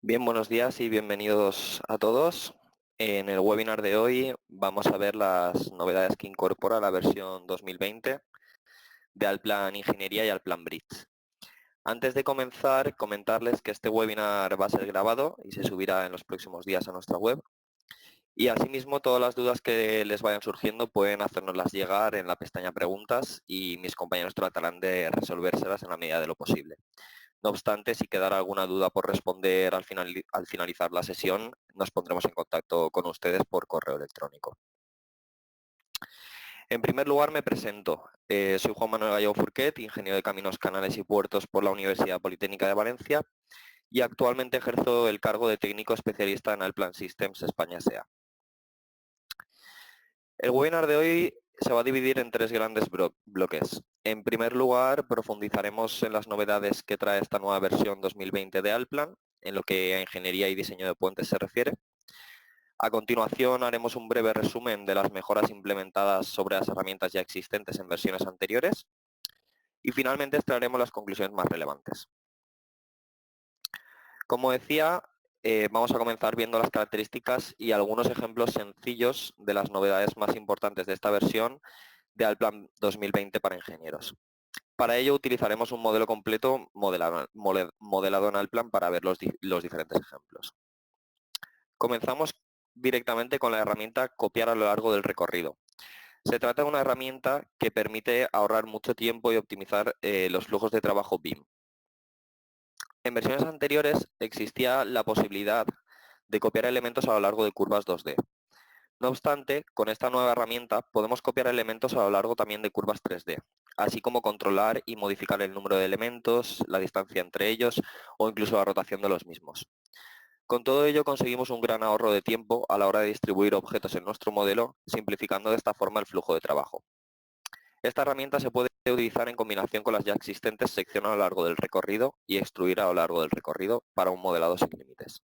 Bien, buenos días y bienvenidos a todos. En el webinar de hoy vamos a ver las novedades que incorpora la versión 2020 de Allplan Ingeniería y Allplan Bridge. Antes de comenzar, comentarles que este webinar va a ser grabado y se subirá en los próximos días a nuestra web. Y asimismo, todas las dudas que les vayan surgiendo pueden hacérnoslas llegar en la pestaña Preguntas y mis compañeros tratarán de resolvérselas en la medida de lo posible. No obstante, si quedara alguna duda por responder al finalizar la sesión, nos pondremos en contacto con ustedes por correo electrónico. En primer lugar, me presento. Soy Juan Manuel Gallego Furquet, ingeniero de Caminos, Canales y Puertos por la Universidad Politécnica de Valencia y actualmente ejerzo el cargo de técnico especialista en Allplan Systems España S.A. El webinar de hoy se va a dividir en tres grandes bloques. En primer lugar, profundizaremos en las novedades que trae esta nueva versión 2020 de Allplan, en lo que a ingeniería y diseño de puentes se refiere. A continuación, haremos un breve resumen de las mejoras implementadas sobre las herramientas ya existentes en versiones anteriores. Y finalmente extraeremos las conclusiones más relevantes. Como decía, vamos a comenzar viendo las características y algunos ejemplos sencillos de las novedades más importantes de esta versión de Allplan 2020 para ingenieros. Para ello utilizaremos un modelo completo modelado en Allplan para ver los diferentes ejemplos. Comenzamos directamente con la herramienta Copiar a lo largo del recorrido. Se trata de una herramienta que permite ahorrar mucho tiempo y optimizar los flujos de trabajo BIM. En versiones anteriores existía la posibilidad de copiar elementos a lo largo de curvas 2D. No obstante, con esta nueva herramienta podemos copiar elementos a lo largo también de curvas 3D, así como controlar y modificar el número de elementos, la distancia entre ellos o incluso la rotación de los mismos. Con todo ello conseguimos un gran ahorro de tiempo a la hora de distribuir objetos en nuestro modelo, simplificando de esta forma el flujo de trabajo. Esta herramienta se puede utilizar en combinación con las ya existentes sección a lo largo del recorrido y extruir a lo largo del recorrido para un modelado sin límites.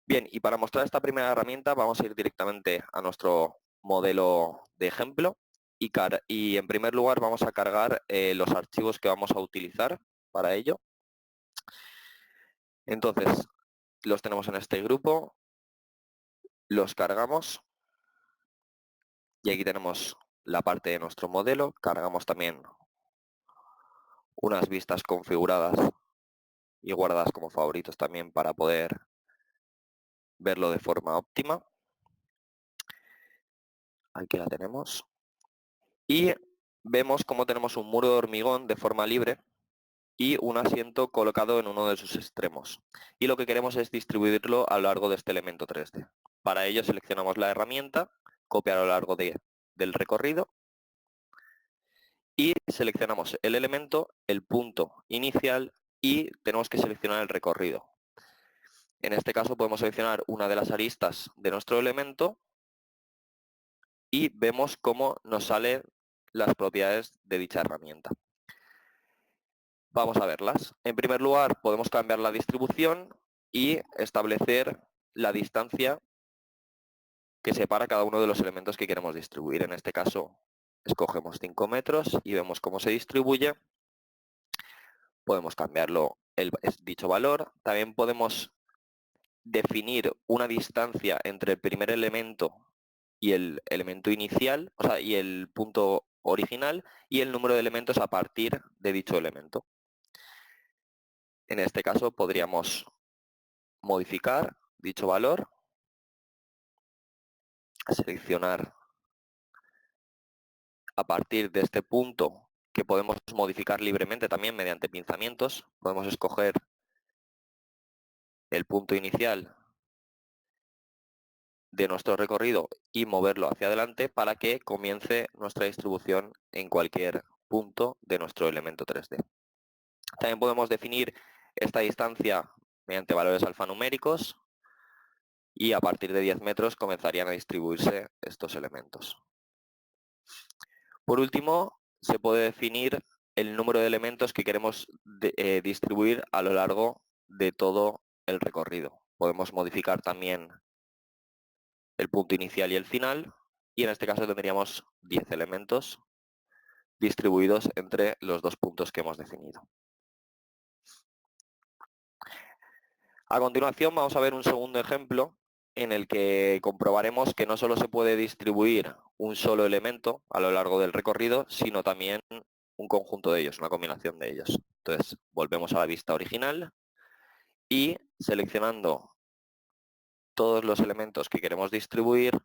Bien, y para mostrar esta primera herramienta vamos a ir directamente a nuestro modelo de ejemplo y en primer lugar vamos a cargar los archivos que vamos a utilizar para ello. Entonces, los tenemos en este grupo, los cargamos y aquí tenemos la parte de nuestro modelo. Cargamos también unas vistas configuradas y guardadas como favoritos también para poder verlo de forma óptima. Aquí la tenemos. Y vemos cómo tenemos un muro de hormigón de forma libre y un asiento colocado en uno de sus extremos. Y lo que queremos es distribuirlo a lo largo de este elemento 3D. Para ello seleccionamos la herramienta, copiar a lo largo del recorrido y seleccionamos el elemento, el punto inicial y tenemos que seleccionar el recorrido. En este caso podemos seleccionar una de las aristas de nuestro elemento y vemos cómo nos salen las propiedades de dicha herramienta. Vamos a verlas. En primer lugar, podemos cambiar la distribución y establecer la distancia que separa cada uno de los elementos que queremos distribuir. En este caso, escogemos 5 metros y vemos cómo se distribuye. Podemos cambiarlo dicho valor. También podemos definir una distancia entre el primer elemento y el elemento inicial, o sea, y el punto original, y el número de elementos a partir de dicho elemento. En este caso podríamos modificar dicho valor, seleccionar a partir de este punto que podemos modificar libremente también mediante pinzamientos. Podemos escoger el punto inicial de nuestro recorrido y moverlo hacia adelante para que comience nuestra distribución en cualquier punto de nuestro elemento 3D. También podemos definir esta distancia mediante valores alfanuméricos y a partir de 10 metros comenzarían a distribuirse estos elementos. Por último, se puede definir el número de elementos que queremos distribuir a lo largo de todo el recorrido. Podemos modificar también el punto inicial y el final, y en este caso tendríamos 10 elementos distribuidos entre los dos puntos que hemos definido. A continuación vamos a ver un segundo ejemplo en el que comprobaremos que no solo se puede distribuir un solo elemento a lo largo del recorrido, sino también un conjunto de ellos, una combinación de ellos. Entonces, volvemos a la vista original y seleccionando todos los elementos que queremos distribuir,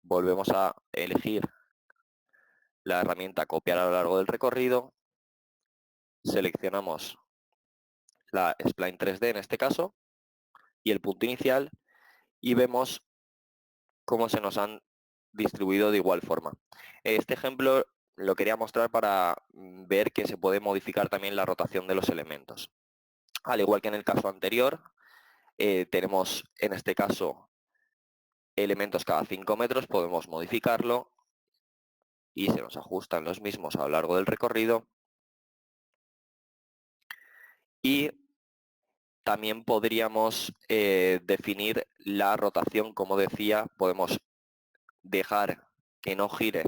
volvemos a elegir la herramienta copiar a lo largo del recorrido, seleccionamos la spline 3D en este caso y el punto inicial y vemos cómo se nos han distribuido de igual forma. Este ejemplo lo quería mostrar para ver que se puede modificar también la rotación de los elementos. Al igual que en el caso anterior, tenemos en este caso elementos cada 5 metros, podemos modificarlo y se nos ajustan los mismos a lo largo del recorrido. Y también podríamos definir la rotación, como decía, podemos dejar que no gire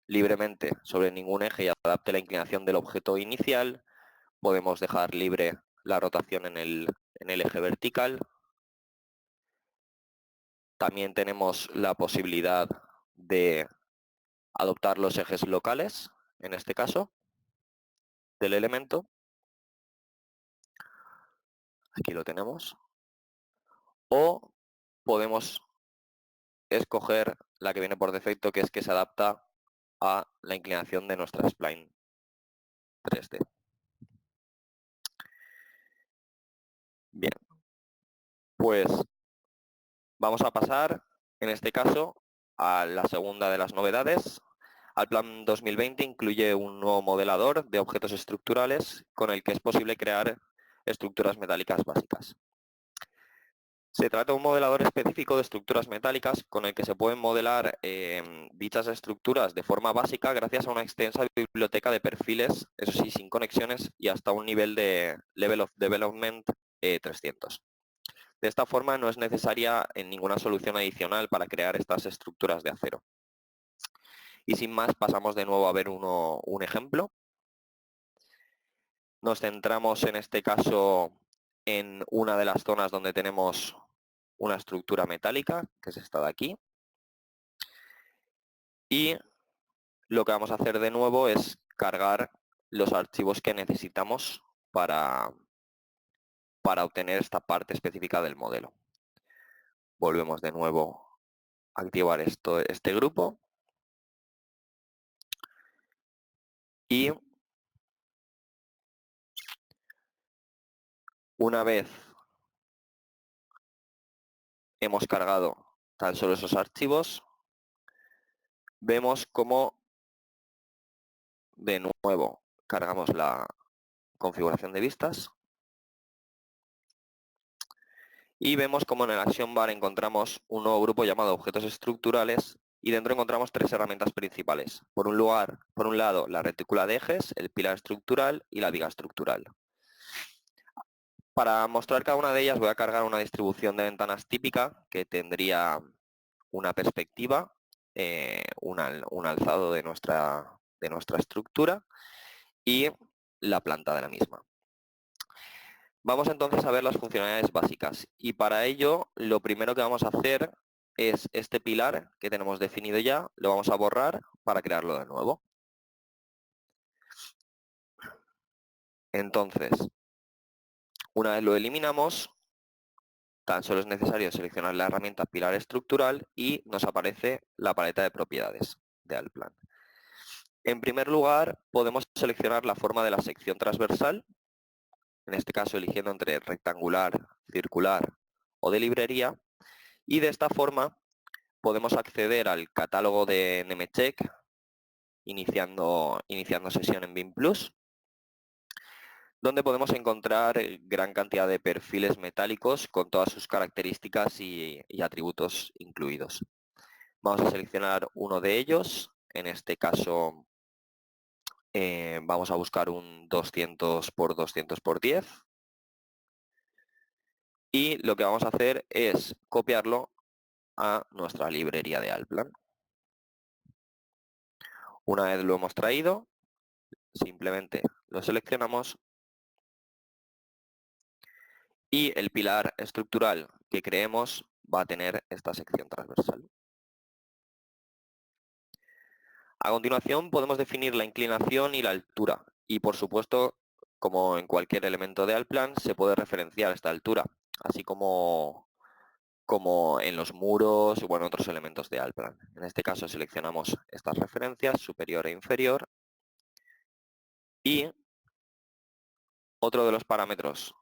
libremente sobre ningún eje y adapte la inclinación del objeto inicial. Podemos dejar libre la rotación en el eje vertical. También tenemos la posibilidad de adoptar los ejes locales, en este caso, del elemento. Aquí lo tenemos. O podemos escoger la que viene por defecto, que es que se adapta a la inclinación de nuestra spline 3D. Bien, pues vamos a pasar, en este caso, a la segunda de las novedades. Alplan 2020 incluye un nuevo modelador de objetos estructurales con el que es posible crear estructuras metálicas básicas. Se trata de un modelador específico de estructuras metálicas con el que se pueden modelar dichas estructuras de forma básica gracias a una extensa biblioteca de perfiles, eso sí, sin conexiones y hasta un nivel de Level of Development 300. De esta forma no es necesaria ninguna solución adicional para crear estas estructuras de acero. Y sin más, pasamos de nuevo a ver un ejemplo. Nos centramos en este caso en una de las zonas donde tenemos una estructura metálica, que es esta de aquí. Y lo que vamos a hacer de nuevo es cargar los archivos que necesitamos para obtener esta parte específica del modelo. Volvemos de nuevo a activar este grupo. Y una vez hemos cargado tan solo esos archivos, vemos cómo de nuevo cargamos la configuración de vistas y vemos como en el Action Bar encontramos un nuevo grupo llamado objetos estructurales y dentro encontramos tres herramientas principales. Por un lado, la retícula de ejes, el pilar estructural y la viga estructural. Para mostrar cada una de ellas voy a cargar una distribución de ventanas típica que tendría una perspectiva, un alzado de nuestra estructura y la planta de la misma. Vamos entonces a ver las funcionalidades básicas y para ello lo primero que vamos a hacer es este pilar que tenemos definido ya, lo vamos a borrar para crearlo de nuevo. Entonces, una vez lo eliminamos, tan solo es necesario seleccionar la herramienta pilar estructural y nos aparece la paleta de propiedades de Allplan. En primer lugar, podemos seleccionar la forma de la sección transversal, en este caso eligiendo entre rectangular, circular o de librería, y de esta forma podemos acceder al catálogo de Nemetschek iniciando sesión en BIM Plus, donde podemos encontrar gran cantidad de perfiles metálicos con todas sus características y atributos incluidos. Vamos a seleccionar uno de ellos, en este caso vamos a buscar un 200 por 200 por 10 y lo que vamos a hacer es copiarlo a nuestra librería de Allplan. Una vez lo hemos traído, simplemente lo seleccionamos y el pilar estructural que creemos va a tener esta sección transversal. A continuación podemos definir la inclinación y la altura y por supuesto, como en cualquier elemento de Allplan, se puede referenciar esta altura, así como en los muros y bueno, otros elementos de Allplan. En este caso seleccionamos estas referencias, superior e inferior, y otro de los parámetros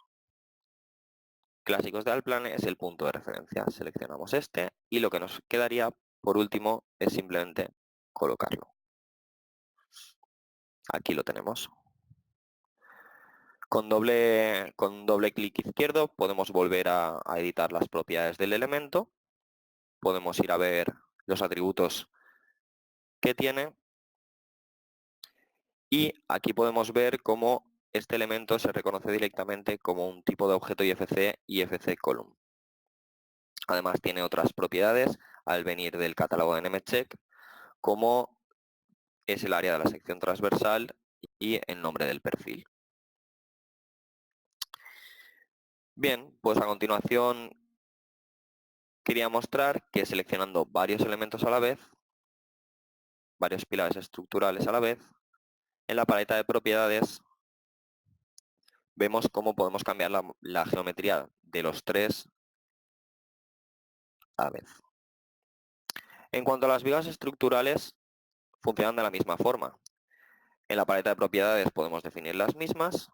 clásicos de Allplan es el punto de referencia. Seleccionamos este y lo que nos quedaría por último es simplemente colocarlo. Aquí lo tenemos. Con doble clic izquierdo podemos volver a editar las propiedades del elemento. Podemos ir a ver los atributos que tiene. Y aquí podemos ver cómo este elemento se reconoce directamente como un tipo de objeto IFC y IFC column. Además tiene otras propiedades al venir del catálogo de Nemetschek, como es el área de la sección transversal y el nombre del perfil. Bien, pues a continuación quería mostrar que seleccionando varios elementos a la vez, varios pilares estructurales a la vez, en la paleta de propiedades vemos cómo podemos cambiar la geometría de los tres a la vez. En cuanto a las vigas estructurales, funcionan de la misma forma. En la paleta de propiedades podemos definir las mismas.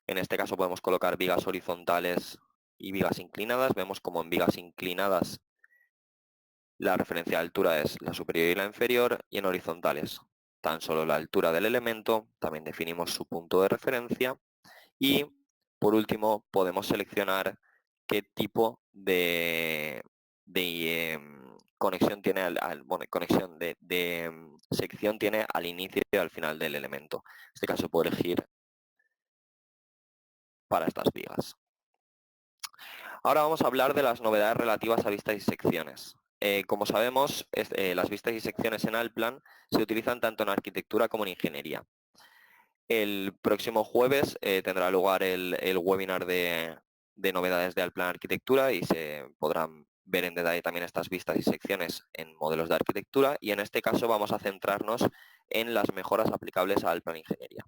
En este caso podemos colocar vigas horizontales y vigas inclinadas. Vemos como en vigas inclinadas la referencia de altura es la superior y la inferior, y en horizontales tan solo la altura del elemento, también definimos su punto de referencia, y por último podemos seleccionar qué tipo de conexión tiene sección tiene al inicio y al final del elemento. En este caso puedo elegir para estas vigas. Ahora vamos a hablar de las novedades relativas a vistas y secciones. Como sabemos, las vistas y secciones en Allplan se utilizan tanto en arquitectura como en ingeniería. El próximo jueves tendrá lugar el webinar de novedades de Allplan Arquitectura y se podrán ver en detalle también estas vistas y secciones en modelos de arquitectura, y en este caso vamos a centrarnos en las mejoras aplicables a Allplan Ingeniería.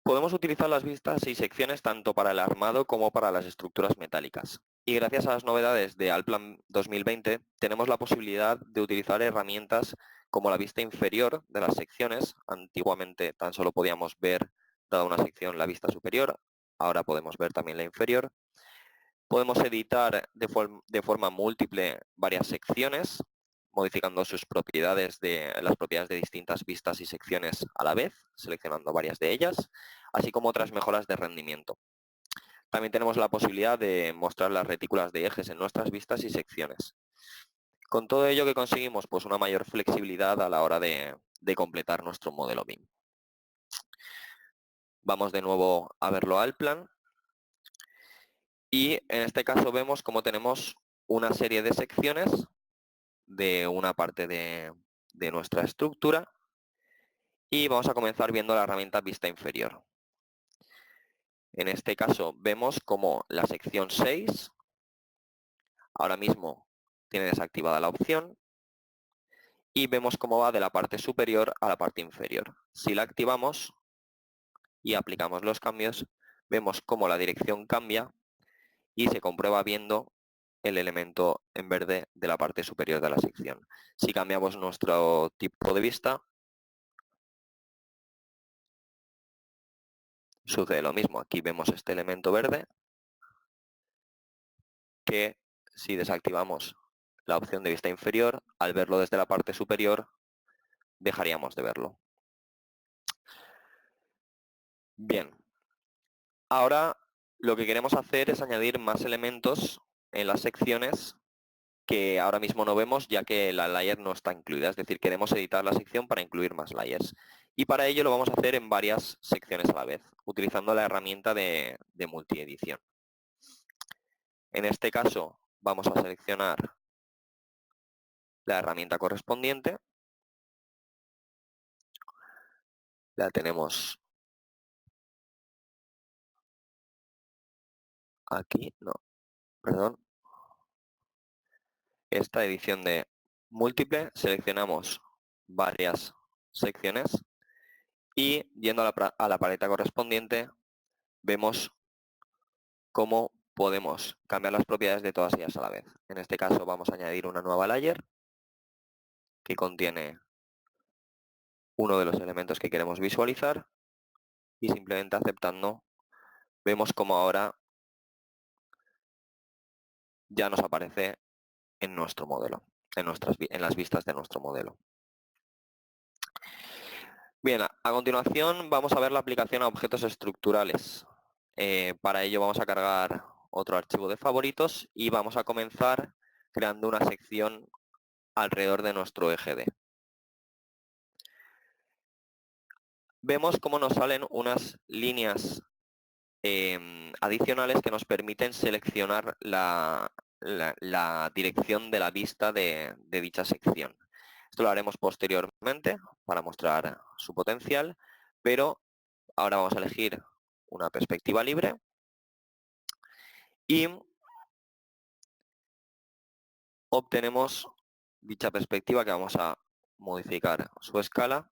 Podemos utilizar las vistas y secciones tanto para el armado como para las estructuras metálicas. Y gracias a las novedades de Allplan 2020 tenemos la posibilidad de utilizar herramientas como la vista inferior de las secciones. Antiguamente tan solo podíamos ver, dada una sección, la vista superior. Ahora podemos ver también la inferior. Podemos editar de forma múltiple varias secciones, modificando sus propiedades las propiedades de distintas vistas y secciones a la vez, seleccionando varias de ellas, así como otras mejoras de rendimiento. También tenemos la posibilidad de mostrar las retículas de ejes en nuestras vistas y secciones. Con todo ello, ¿qué conseguimos? Pues una mayor flexibilidad a la hora de completar nuestro modelo BIM. Vamos de nuevo a verlo al plan. Y en este caso vemos cómo tenemos una serie de secciones de una parte de nuestra estructura, y vamos a comenzar viendo la herramienta vista inferior. En este caso vemos como la sección 6 ahora mismo tiene desactivada la opción, y vemos cómo va de la parte superior a la parte inferior. Si la activamos y aplicamos los cambios, vemos cómo la dirección cambia y se comprueba viendo el elemento en verde de la parte superior de la sección. Si cambiamos nuestro tipo de vista, sucede lo mismo. Aquí vemos este elemento verde que, si desactivamos la opción de vista inferior, al verlo desde la parte superior, dejaríamos de verlo. Bien, ahora lo que queremos hacer es añadir más elementos en las secciones que ahora mismo no vemos, ya que la layer no está incluida. Es decir, queremos editar la sección para incluir más layers. Y para ello lo vamos a hacer en varias secciones a la vez, utilizando la herramienta de multiedición. En este caso vamos a seleccionar la herramienta correspondiente. La tenemos aquí, no, perdón, esta edición de múltiple, seleccionamos varias secciones y yendo a la paleta correspondiente vemos cómo podemos cambiar las propiedades de todas ellas a la vez. En este caso vamos a añadir una nueva layer que contiene uno de los elementos que queremos visualizar y simplemente aceptando vemos cómo ahora ya nos aparece en nuestro modelo, en las vistas de nuestro modelo. Bien, a continuación vamos a ver la aplicación a objetos estructurales. Para ello vamos a cargar otro archivo de favoritos y vamos a comenzar creando una sección alrededor de nuestro eje D. Vemos cómo nos salen unas líneas adicionales que nos permiten seleccionar la dirección de la vista de dicha sección. Esto lo haremos posteriormente para mostrar su potencial, pero ahora vamos a elegir una perspectiva libre y obtenemos dicha perspectiva que vamos a modificar su escala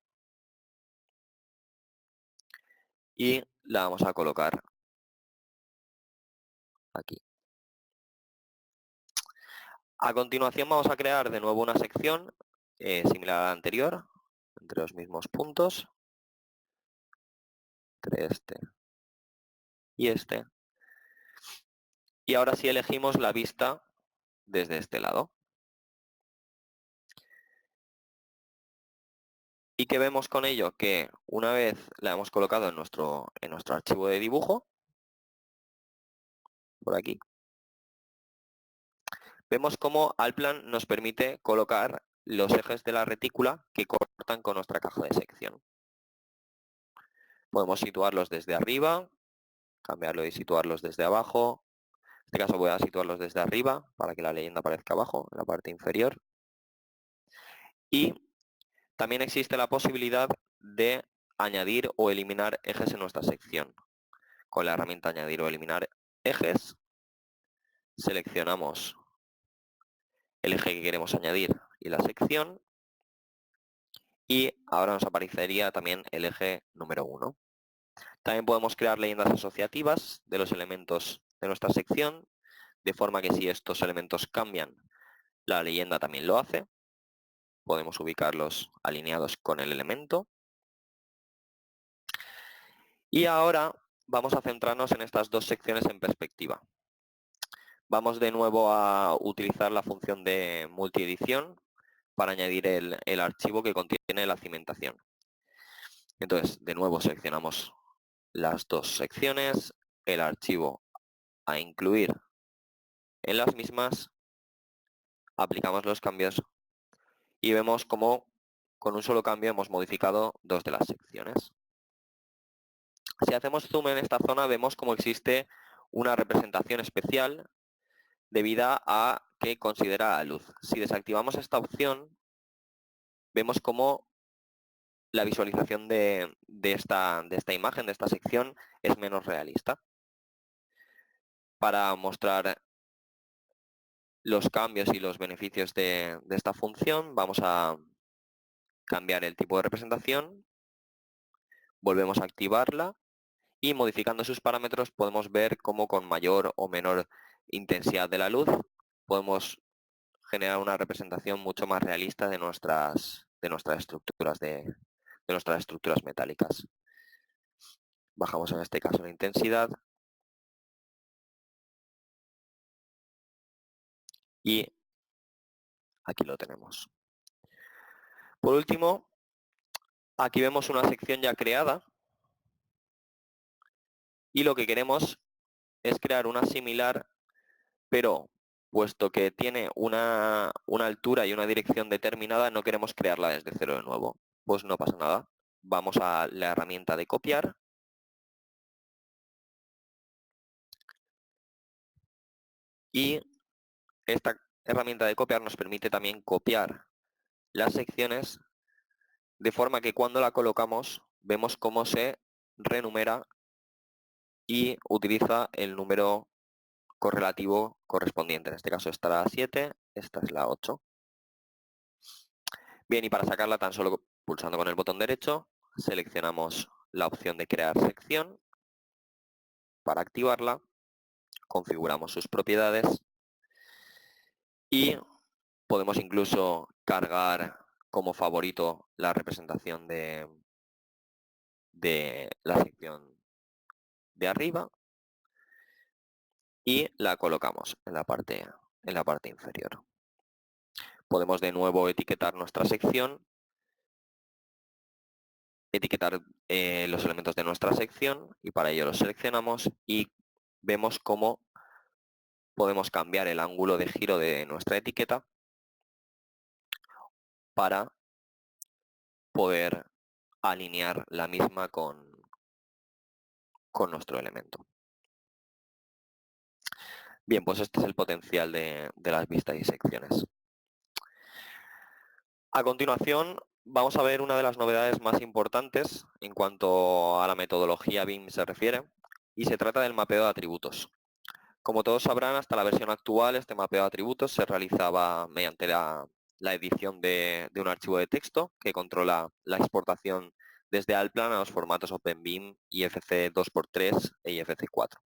y la vamos a colocar aquí. A continuación vamos a crear de nuevo una sección similar a la anterior, entre los mismos puntos, entre este y este. Y ahora sí elegimos la vista desde este lado. ¿Y qué vemos con ello? Que una vez la hemos colocado en nuestro archivo de dibujo, por aquí, vemos cómo Allplan nos permite colocar los ejes de la retícula que cortan con nuestra caja de sección. Podemos situarlos desde arriba, cambiarlo y situarlos desde abajo. En este caso voy a situarlos desde arriba para que la leyenda aparezca abajo, en la parte inferior. Y también existe la posibilidad de añadir o eliminar ejes en nuestra sección. Con la herramienta añadir o eliminar ejes, seleccionamos el eje que queremos añadir y la sección, y ahora nos aparecería también el eje número 1. También podemos crear leyendas asociativas de los elementos de nuestra sección, de forma que si estos elementos cambian, la leyenda también lo hace. Podemos ubicarlos alineados con el elemento. Y ahora vamos a centrarnos en estas dos secciones en perspectiva. Vamos de nuevo a utilizar la función de multiedición para añadir el archivo que contiene la cimentación. Entonces, de nuevo seleccionamos las dos secciones, el archivo a incluir en las mismas, aplicamos los cambios y vemos cómo con un solo cambio hemos modificado dos de las secciones. Si hacemos zoom en esta zona vemos cómo existe una representación especial debida a que considera la luz. Si desactivamos esta opción, vemos cómo la visualización de esta imagen, de esta sección, es menos realista. Para mostrar los cambios y los beneficios de esta función, vamos a cambiar el tipo de representación, volvemos a activarla y modificando sus parámetros podemos ver cómo con mayor o menor intensidad de la luz podemos generar una representación mucho más realista de nuestras estructuras metálicas. Bajamos en este caso la intensidad y aquí lo tenemos. Por último, aquí vemos una sección ya creada y lo que queremos es crear una similar, pero puesto que tiene una altura y una dirección determinada, no queremos crearla desde cero de nuevo. Pues no pasa nada. Vamos a la herramienta de copiar y esta herramienta de copiar nos permite también copiar las secciones de forma que cuando la colocamos vemos cómo se renumera y utiliza el número correlativo correspondiente. En este caso esta es la 7, esta es la 8. Bien, y para sacarla tan solo pulsando con el botón derecho, seleccionamos la opción de crear sección. Para activarla, configuramos sus propiedades y podemos incluso cargar como favorito la representación de la sección de arriba y la colocamos en la parte inferior. Podemos de nuevo etiquetar nuestra sección, etiquetar los elementos de nuestra sección y para ello los seleccionamos y vemos cómo podemos cambiar el ángulo de giro de nuestra etiqueta para poder alinear la misma con nuestro elemento. Bien, pues este es el potencial de las vistas y secciones. A continuación, vamos a ver una de las novedades más importantes en cuanto a la metodología BIM se refiere, y se trata del mapeo de atributos. Como todos sabrán, hasta la versión actual este mapeo de atributos se realizaba mediante la edición de un archivo de texto que controla la exportación desde Allplan a los formatos OpenBIM, IFC 2x3 e IFC 4.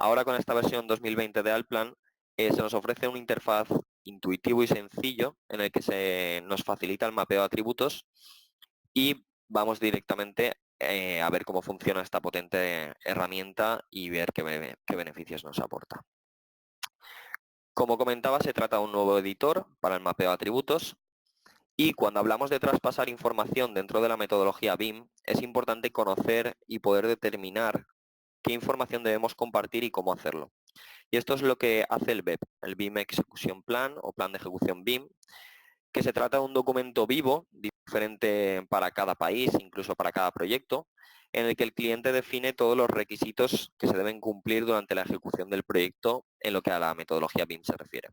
Ahora con esta versión 2020 de Allplan se nos ofrece una interfaz intuitivo y sencillo en el que se nos facilita el mapeo de atributos y vamos directamente a ver cómo funciona esta potente herramienta y ver qué beneficios nos aporta. Como comentaba, se trata de un nuevo editor para el mapeo de atributos y cuando hablamos de traspasar información dentro de la metodología BIM, es importante conocer y poder determinar qué información debemos compartir y cómo hacerlo. Y esto es lo que hace el BEP, el BIM Execution Plan o Plan de Ejecución BIM, que se trata de un documento vivo, diferente para cada país, incluso para cada proyecto, en el que el cliente define todos los requisitos que se deben cumplir durante la ejecución del proyecto en lo que a la metodología BIM se refiere,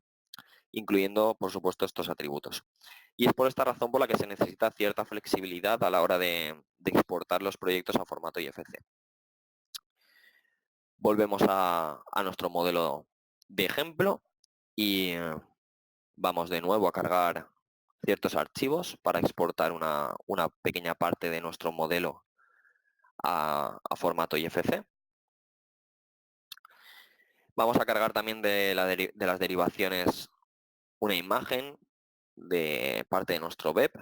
incluyendo, por supuesto, estos atributos. Y es por esta razón por la que se necesita cierta flexibilidad a la hora de exportar los proyectos a formato IFC. Volvemos a nuestro modelo de ejemplo y vamos de nuevo a cargar ciertos archivos para exportar una pequeña parte de nuestro modelo a formato IFC. Vamos a cargar también de las derivaciones una imagen de parte de nuestro BEP.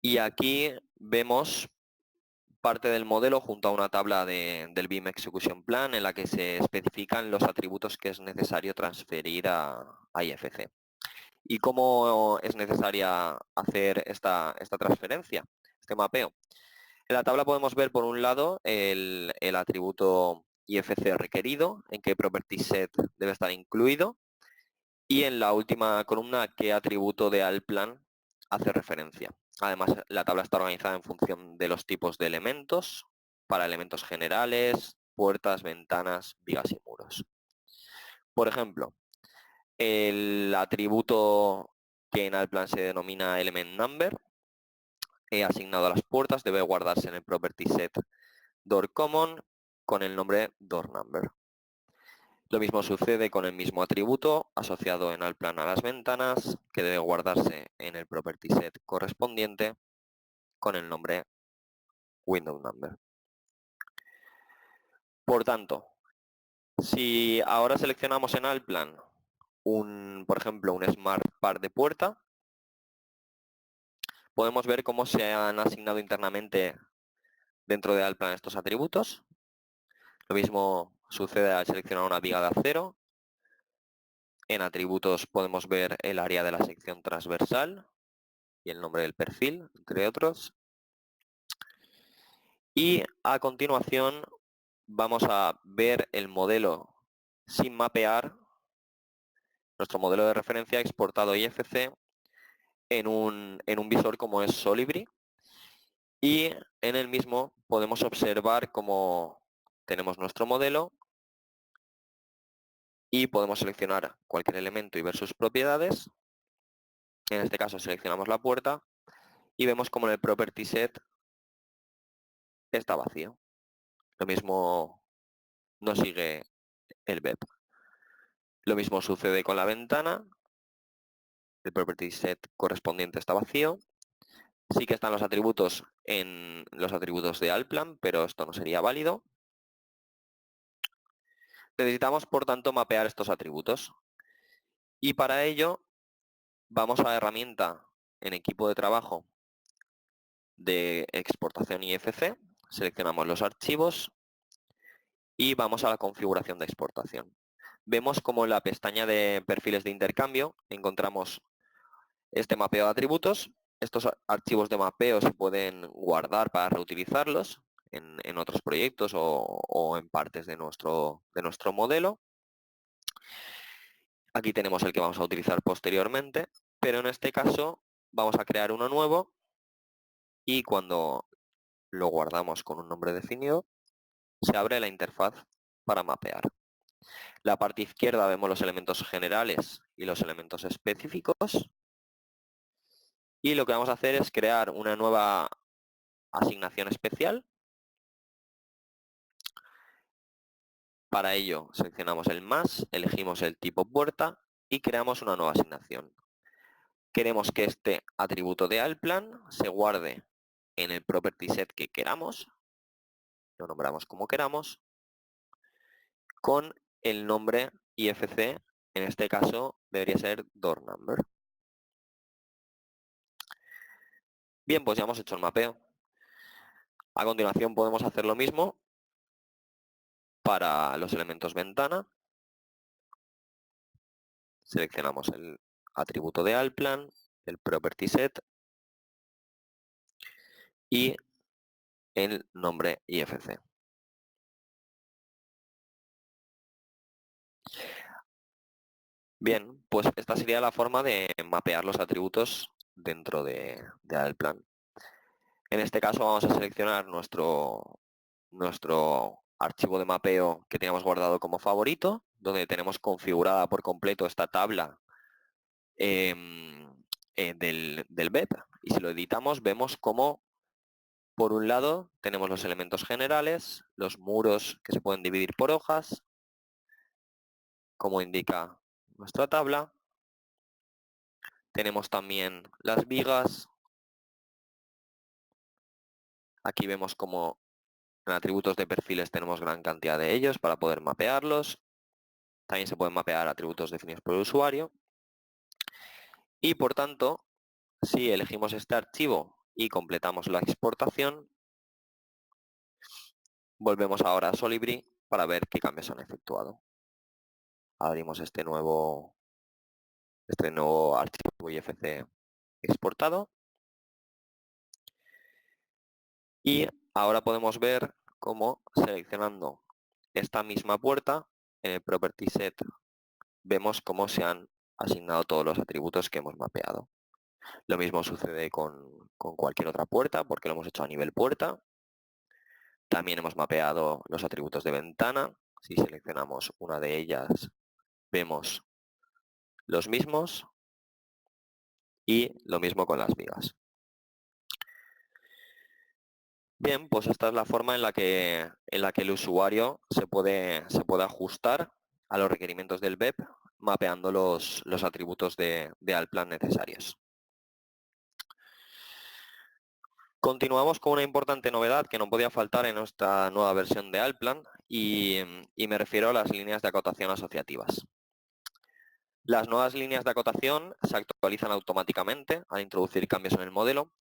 Y aquí vemos parte del modelo junto a una tabla del BIM Execution Plan en la que se especifican los atributos que es necesario transferir a IFC. ¿Y cómo es necesaria hacer esta transferencia, este mapeo? En la tabla podemos ver por un lado el atributo IFC requerido, en qué property set debe estar incluido, y en la última columna qué atributo de Allplan hace referencia. Además, la tabla está organizada en función de los tipos de elementos, para elementos generales, puertas, ventanas, vigas y muros. Por ejemplo, el atributo que en Allplan se denomina element number, asignado a las puertas, debe guardarse en el property set door common con el nombre door number. Lo mismo sucede con el mismo atributo asociado en Allplan a las ventanas, que debe guardarse en el property set correspondiente con el nombre window number. Por tanto, si ahora seleccionamos en Allplan por ejemplo, un Smart Par de puerta, podemos ver cómo se han asignado internamente dentro de Allplan estos atributos. Lo mismo sucede al seleccionar una viga de acero. En atributos podemos ver el área de la sección transversal y el nombre del perfil, entre otros. Y a continuación vamos a ver el modelo sin mapear, nuestro modelo de referencia exportado IFC en un visor como es Solibri. Y en el mismo podemos observar cómo tenemos nuestro modelo y podemos seleccionar cualquier elemento y ver sus propiedades. En este caso seleccionamos la puerta y vemos como en el property set está vacío. Lo mismo no sigue el BEP. Lo mismo sucede con la ventana. El property set correspondiente está vacío. Sí que están los atributos en los atributos de Allplan, pero esto no sería válido. Necesitamos, por tanto, mapear estos atributos. Y para ello, vamos a la herramienta en equipo de trabajo de exportación IFC, seleccionamos los archivos y vamos a la configuración de exportación. Vemos como en la pestaña de perfiles de intercambio encontramos este mapeo de atributos. Estos archivos de mapeo se pueden guardar para reutilizarlos en otros proyectos o en partes de nuestro modelo. Aquí tenemos el que vamos a utilizar posteriormente, pero en este caso vamos a crear uno nuevo y cuando lo guardamos con un nombre definido, se abre la interfaz para mapear. La parte izquierda vemos los elementos generales y los elementos específicos. Y lo que vamos a hacer es crear una nueva asignación especial. Para ello seleccionamos el más, elegimos el tipo puerta y creamos una nueva asignación. Queremos que este atributo de Allplan se guarde en el property set que queramos, lo nombramos como queramos, con el nombre IFC, en este caso debería ser door number. Bien, pues ya hemos hecho el mapeo. A continuación podemos hacer lo mismo para los elementos ventana. Seleccionamos el atributo de Allplan, el property set y el nombre IFC. Bien, pues esta sería la forma de mapear los atributos dentro de Allplan. En este caso vamos a seleccionar nuestro archivo de mapeo que teníamos guardado como favorito, donde tenemos configurada por completo esta tabla del BEP. Y si lo editamos vemos cómo, por un lado, tenemos los elementos generales, los muros que se pueden dividir por hojas, como indica nuestra tabla. Tenemos también las vigas. Aquí vemos como en atributos de perfiles tenemos gran cantidad de ellos para poder mapearlos. También se pueden mapear atributos definidos por el usuario. Y por tanto, si elegimos este archivo y completamos la exportación, volvemos ahora a Solibri para ver qué cambios se han efectuado. Abrimos este nuevo archivo IFC exportado. Y ahora podemos ver cómo seleccionando esta misma puerta en el Property Set vemos cómo se han asignado todos los atributos que hemos mapeado. Lo mismo sucede con cualquier otra puerta porque lo hemos hecho a nivel puerta. También hemos mapeado los atributos de ventana. Si seleccionamos una de ellas vemos los mismos y lo mismo con las vigas. Bien, pues esta es la forma en la que el usuario se puede ajustar a los requerimientos del BEP mapeando los atributos de Allplan necesarios. Continuamos con una importante novedad que no podía faltar en nuestra nueva versión de Allplan y me refiero a las líneas de acotación asociativas. Las nuevas líneas de acotación se actualizan automáticamente al introducir cambios en el modelo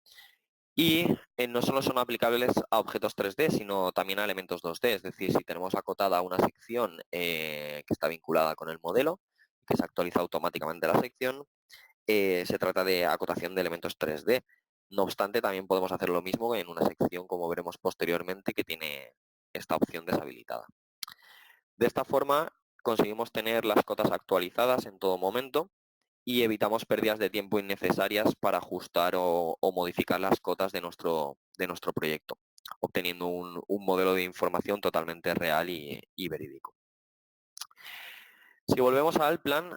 y no solo son aplicables a objetos 3D, sino también a elementos 2D. Es decir, si tenemos acotada una sección que está vinculada con el modelo, que se actualiza automáticamente la sección, se trata de acotación de elementos 3D. No obstante, también podemos hacer lo mismo en una sección, como veremos posteriormente, que tiene esta opción deshabilitada. De esta forma, conseguimos tener las cotas actualizadas en todo momento y evitamos pérdidas de tiempo innecesarias para ajustar o modificar las cotas de nuestro proyecto, obteniendo un modelo de información totalmente real y verídico. Si volvemos a Allplan,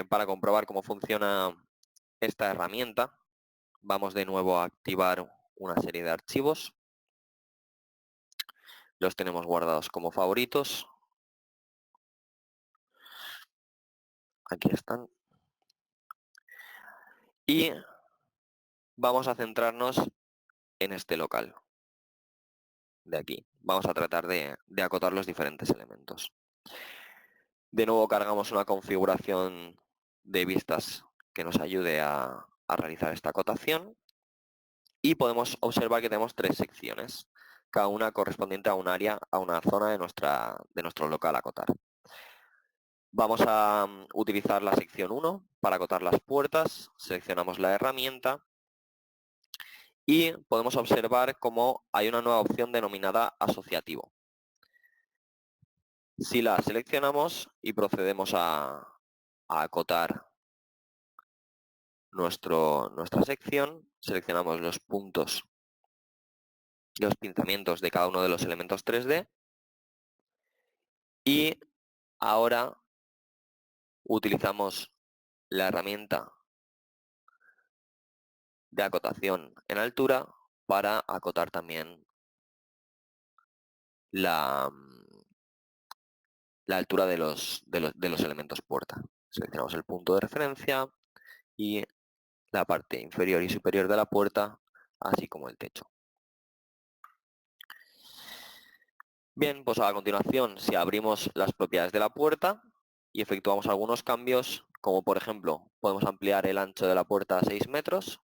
para comprobar cómo funciona esta herramienta, vamos de nuevo a activar una serie de archivos. Los tenemos guardados como favoritos. Aquí están. Y vamos a centrarnos en este local de aquí. Vamos a tratar de acotar los diferentes elementos. De nuevo cargamos una configuración de vistas que nos ayude a realizar esta acotación. Y podemos observar que tenemos 3 secciones, cada una correspondiente a un área, a una zona de nuestro local a acotar. Vamos a utilizar la sección 1 para acotar las puertas, seleccionamos la herramienta y podemos observar cómo hay una nueva opción denominada asociativo. Si la seleccionamos y procedemos a acotar nuestra sección, seleccionamos los puntos, los pinzamientos de cada uno de los elementos 3D y ahora utilizamos la herramienta de acotación en altura para acotar también la altura de los elementos puerta. Seleccionamos el punto de referencia y la parte inferior y superior de la puerta, así como el techo. Bien, pues a continuación, si abrimos las propiedades de la puerta y efectuamos algunos cambios, como por ejemplo, podemos ampliar el ancho de la puerta a 6 metros,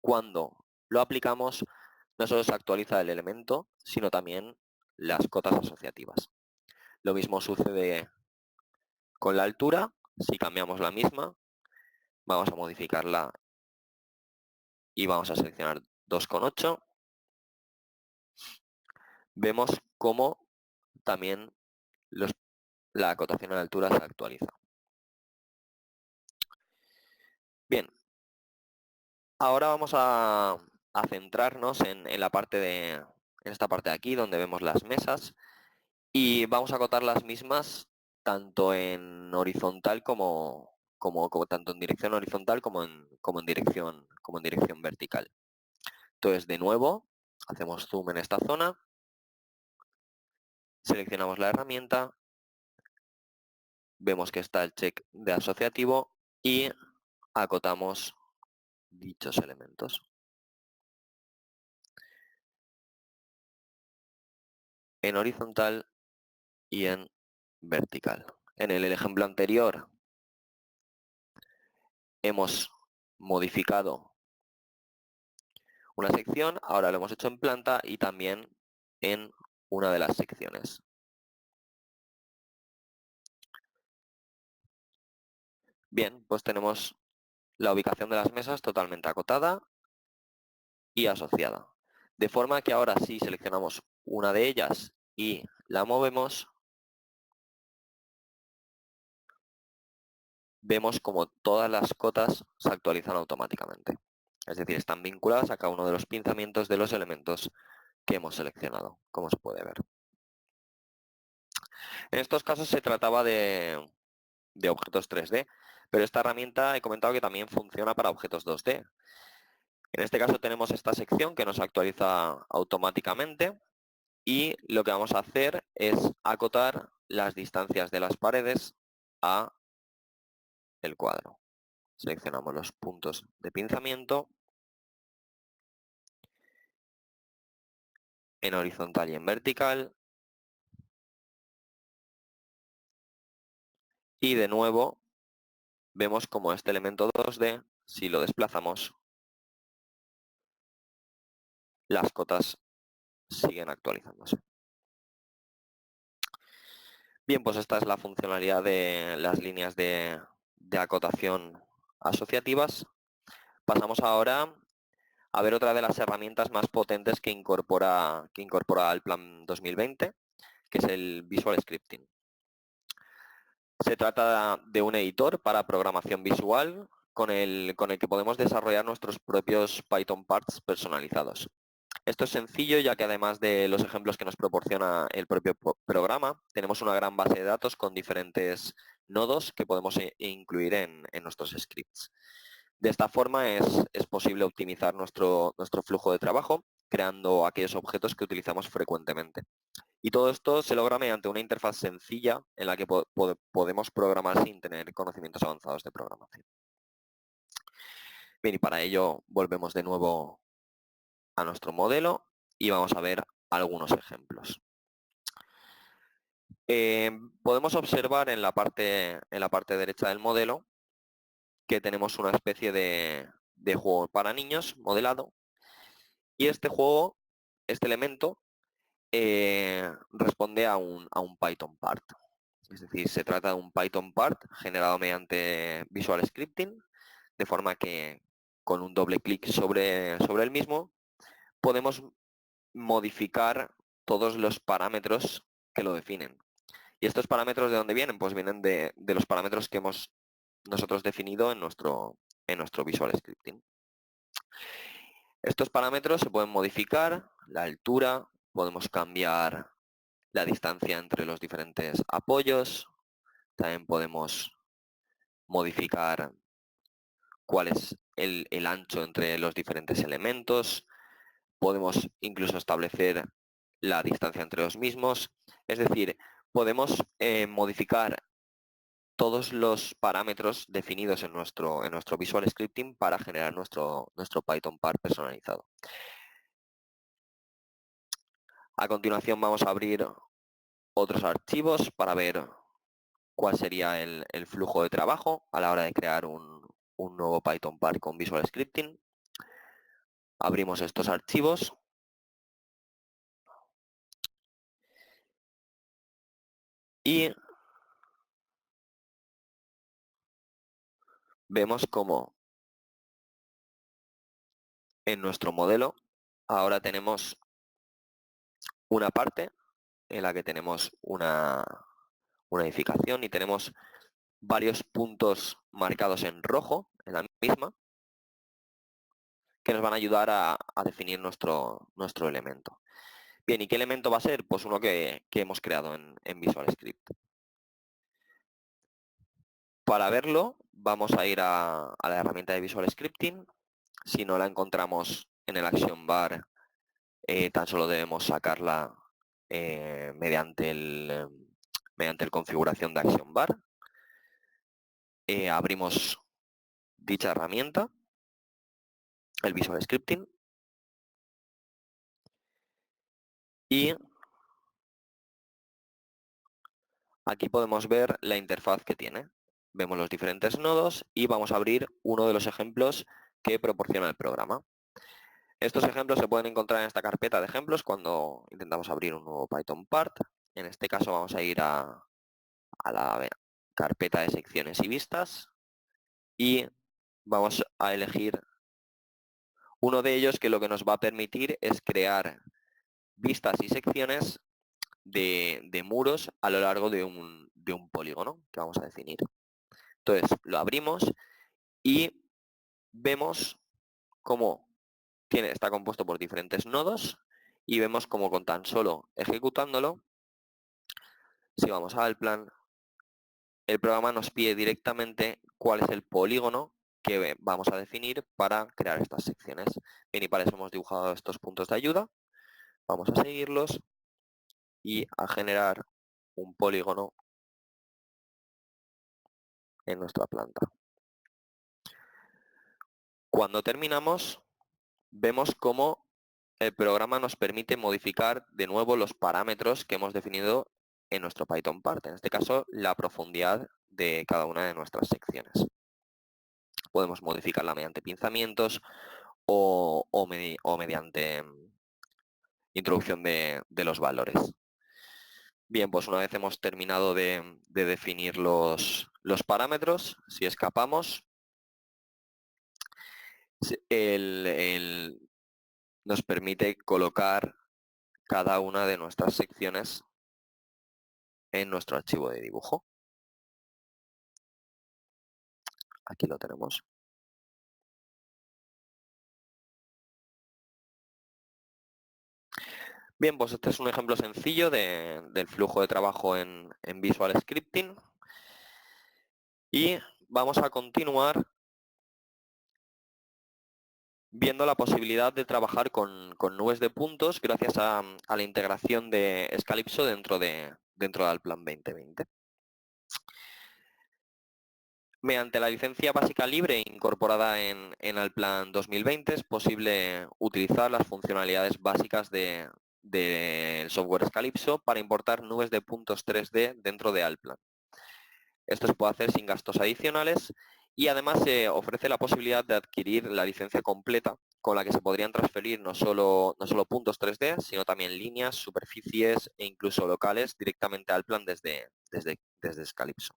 cuando lo aplicamos, no solo se actualiza el elemento, sino también las cotas asociativas. Lo mismo sucede con la altura. Si cambiamos la misma, vamos a modificarla y vamos a seleccionar 2,8. Vemos cómo también la acotación a la altura se actualiza. Bien, ahora vamos a centrarnos en esta parte de aquí, donde vemos las mesas, y vamos a acotar las mismas tanto en horizontal como tanto en dirección horizontal como en dirección vertical. Entonces, de nuevo, hacemos zoom en esta zona, seleccionamos la herramienta, vemos que está el check de asociativo y acotamos dichos elementos. En horizontal y en vertical. En el ejemplo anterior hemos modificado una sección, ahora lo hemos hecho en planta y también en una de las secciones. Bien, pues tenemos la ubicación de las mesas totalmente acotada y asociada. De forma que ahora si seleccionamos una de ellas y la movemos, vemos como todas las cotas se actualizan automáticamente. Es decir, están vinculadas a cada uno de los pinzamientos de los elementos que hemos seleccionado, como se puede ver. En estos casos se trataba de objetos 3D, pero esta herramienta he comentado que también funciona para objetos 2D. En este caso tenemos esta sección que nos actualiza automáticamente y lo que vamos a hacer es acotar las distancias de las paredes a el cuadro. Seleccionamos los puntos de pinzamiento en horizontal y en vertical y de nuevo vemos como este elemento 2D, si lo desplazamos, las cotas siguen actualizándose. Bien, pues esta es la funcionalidad de las líneas de acotación asociativas. Pasamos ahora a ver otra de las herramientas más potentes que incorpora el Plan 2020, que es el Visual Scripting. Se trata de un editor para programación visual con el que podemos desarrollar nuestros propios Python parts personalizados. Esto es sencillo ya que además de los ejemplos que nos proporciona el propio programa, tenemos una gran base de datos con diferentes nodos que podemos incluir en nuestros scripts. De esta forma es posible optimizar nuestro flujo de trabajo creando aquellos objetos que utilizamos frecuentemente. Y todo esto se logra mediante una interfaz sencilla en la que podemos programar sin tener conocimientos avanzados de programación. Bien, y para ello volvemos de nuevo a nuestro modelo y vamos a ver algunos ejemplos. Podemos observar en la parte derecha del modelo que tenemos una especie de juego para niños modelado, y este juego, este elemento, responde a un Python part. Es decir, se trata de un Python part generado mediante Visual Scripting, de forma que con un doble clic sobre el mismo podemos modificar todos los parámetros que lo definen. ¿Y estos parámetros de dónde vienen? Pues vienen de los parámetros que hemos nosotros definido en nuestro Visual Scripting. Estos parámetros se pueden modificar, la altura, podemos cambiar la distancia entre los diferentes apoyos, también podemos modificar cuál es el ancho entre los diferentes elementos, podemos incluso establecer la distancia entre los mismos, es decir, podemos modificar todos los parámetros definidos en nuestro Visual Scripting para generar nuestro Python part personalizado. A continuación vamos a abrir otros archivos para ver cuál sería el flujo de trabajo a la hora de crear un nuevo Python part con Visual Scripting. Abrimos estos archivos y vemos cómo en nuestro modelo ahora tenemos una parte en la que tenemos una edificación y tenemos varios puntos marcados en rojo en la misma que nos van a ayudar a definir nuestro elemento. Bien, ¿y qué elemento va a ser? Pues uno que hemos creado en Visual Script. Para verlo vamos a ir a la herramienta de Visual Scripting. Si no la encontramos en el Action Bar, tan solo debemos sacarla mediante el configuración de Action Bar. Abrimos dicha herramienta, el Visual Scripting, y aquí podemos ver la interfaz que tiene. Vemos los diferentes nodos y vamos a abrir uno de los ejemplos que proporciona el programa. Estos ejemplos se pueden encontrar en esta carpeta de ejemplos cuando intentamos abrir un nuevo Python part. En este caso vamos a ir a la carpeta de secciones y vistas y vamos a elegir uno de ellos, que lo que nos va a permitir es crear vistas y secciones de muros a lo largo de un polígono que vamos a definir. Entonces lo abrimos y vemos cómo está compuesto por diferentes nodos y vemos cómo con tan solo ejecutándolo, si vamos al plan, el programa nos pide directamente cuál es el polígono que vamos a definir para crear estas secciones. Bien, y para eso hemos dibujado estos puntos de ayuda. Vamos a seguirlos y a generar un polígono en nuestra planta. Cuando terminamos, vemos cómo el programa nos permite modificar de nuevo los parámetros que hemos definido en nuestro Python part, en este caso la profundidad de cada una de nuestras secciones. Podemos modificarla mediante pinzamientos o mediante introducción de los valores. Bien, pues una vez hemos terminado de definir los parámetros, si escapamos, nos permite colocar cada una de nuestras secciones en nuestro archivo de dibujo. Aquí lo tenemos. Bien, pues este es un ejemplo sencillo del flujo de trabajo en Visual Scripting. Y vamos a continuar viendo la posibilidad de trabajar con nubes de puntos gracias a la integración de Scalipso dentro del Plan 2020. Mediante la licencia básica libre incorporada en el Plan 2020 es posible utilizar las funcionalidades básicas del software Scalipso para importar nubes de puntos 3D dentro de Alplan. Esto se puede hacer sin gastos adicionales y además se ofrece la posibilidad de adquirir la licencia completa con la que se podrían transferir no solo puntos 3D, sino también líneas, superficies e incluso locales directamente al plan desde Scalipso.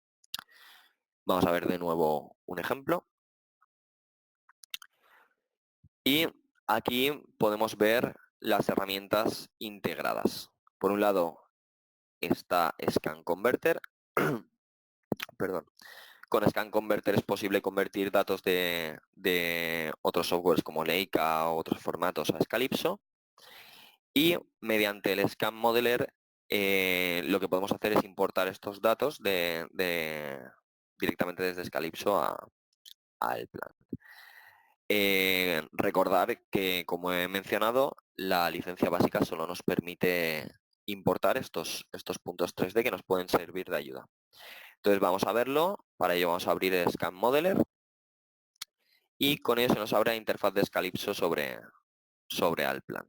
Vamos a ver de nuevo un ejemplo. Y aquí podemos ver las herramientas integradas. Por un lado está Scan Converter. Perdón. Con Scan Converter es posible convertir datos de otros softwares como Leica o otros formatos a Scalipso. Y mediante el Scan Modeler lo que podemos hacer es importar estos datos directamente desde Scalipso al plan. Recordar que, como he mencionado, la licencia básica solo nos permite importar estos puntos 3D que nos pueden servir de ayuda. Entonces vamos a verlo. Para ello vamos a abrir el Scan Modeler y con ello se nos abre la interfaz de Scalipso sobre Alplan.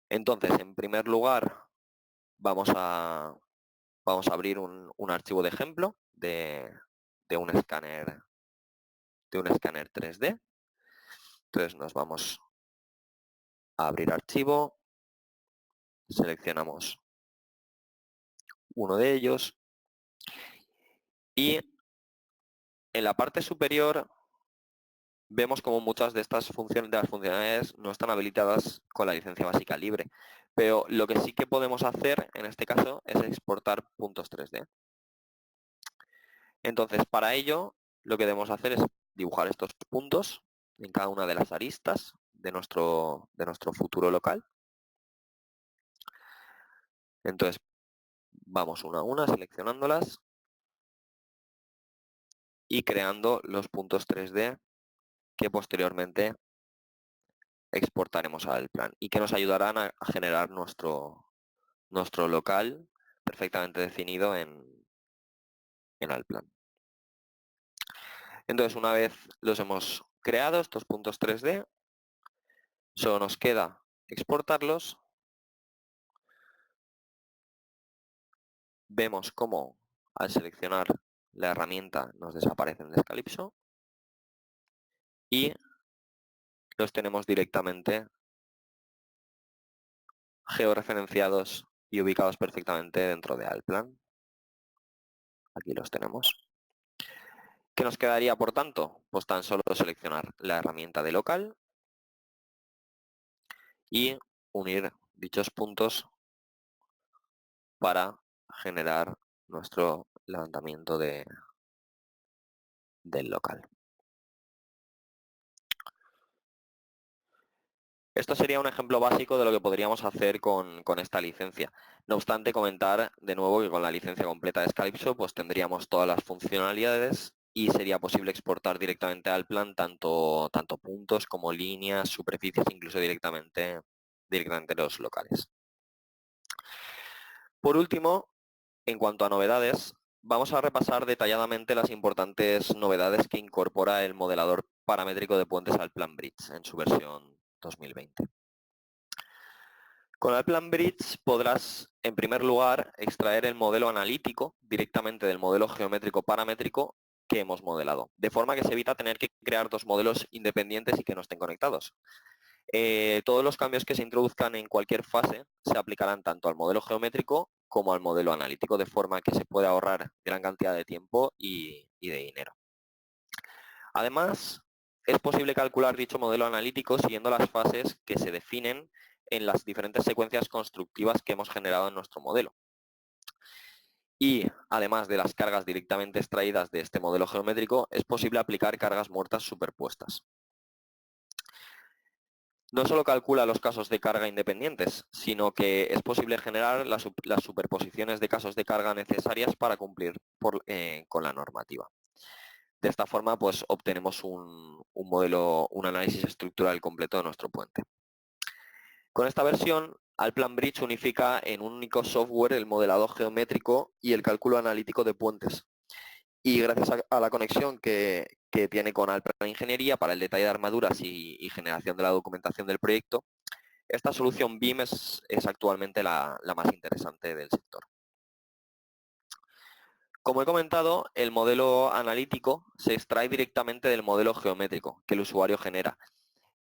Entonces, en primer lugar, vamos a abrir un archivo de ejemplo de un escáner 3D. Entonces nos vamos a abrir archivo, seleccionamos uno de ellos y en la parte superior vemos como muchas de estas funcionalidades no están habilitadas con la licencia básica libre, pero lo que sí que podemos hacer en este caso es exportar puntos 3D. Entonces, para ello, lo que debemos hacer es dibujar estos puntos en cada una de las aristas de nuestro futuro local. Entonces, vamos una a una seleccionándolas y creando los puntos 3D que posteriormente exportaremos al plan y que nos ayudarán a generar nuestro local perfectamente definido en Alplan. Entonces, una vez los hemos creado, estos puntos 3D, solo nos queda exportarlos. Vemos cómo al seleccionar la herramienta nos desaparecen de Scalipso y los tenemos directamente georreferenciados y ubicados perfectamente dentro de Alplan. Aquí los tenemos. ¿Qué nos quedaría, por tanto? Pues tan solo seleccionar la herramienta de local y unir dichos puntos para generar nuestro levantamiento del local. Esto sería un ejemplo básico de lo que podríamos hacer con esta licencia. No obstante, comentar de nuevo que con la licencia completa de Scalipso pues tendríamos todas las funcionalidades y sería posible exportar directamente al plan tanto puntos como líneas, superficies, incluso directamente los locales. Por último, en cuanto a novedades, vamos a repasar detalladamente las importantes novedades que incorpora el modelador paramétrico de puentes al Plan Bridge en su versión 2020. Con el Plan Bridge podrás, en primer lugar, extraer el modelo analítico directamente del modelo geométrico paramétrico que hemos modelado, de forma que se evita tener que crear dos modelos independientes y que no estén conectados. Todos los cambios que se introduzcan en cualquier fase se aplicarán tanto al modelo geométrico como al modelo analítico, de forma que se puede ahorrar gran cantidad de tiempo y de dinero. Además, es posible calcular dicho modelo analítico siguiendo las fases que se definen en las diferentes secuencias constructivas que hemos generado en nuestro modelo. Y, además de las cargas directamente extraídas de este modelo geométrico, es posible aplicar cargas muertas superpuestas. No solo calcula los casos de carga independientes, sino que es posible generar las superposiciones de casos de carga necesarias para cumplir con la normativa. De esta forma, pues obtenemos un modelo, un análisis estructural completo de nuestro puente. Con esta versión, Allplan Bridge unifica en un único software el modelado geométrico y el cálculo analítico de puentes. Y gracias a la conexión que tiene con Allplan Ingeniería para el detalle de armaduras y generación de la documentación del proyecto, esta solución BIM es actualmente la más interesante del sector. Como he comentado, el modelo analítico se extrae directamente del modelo geométrico que el usuario genera.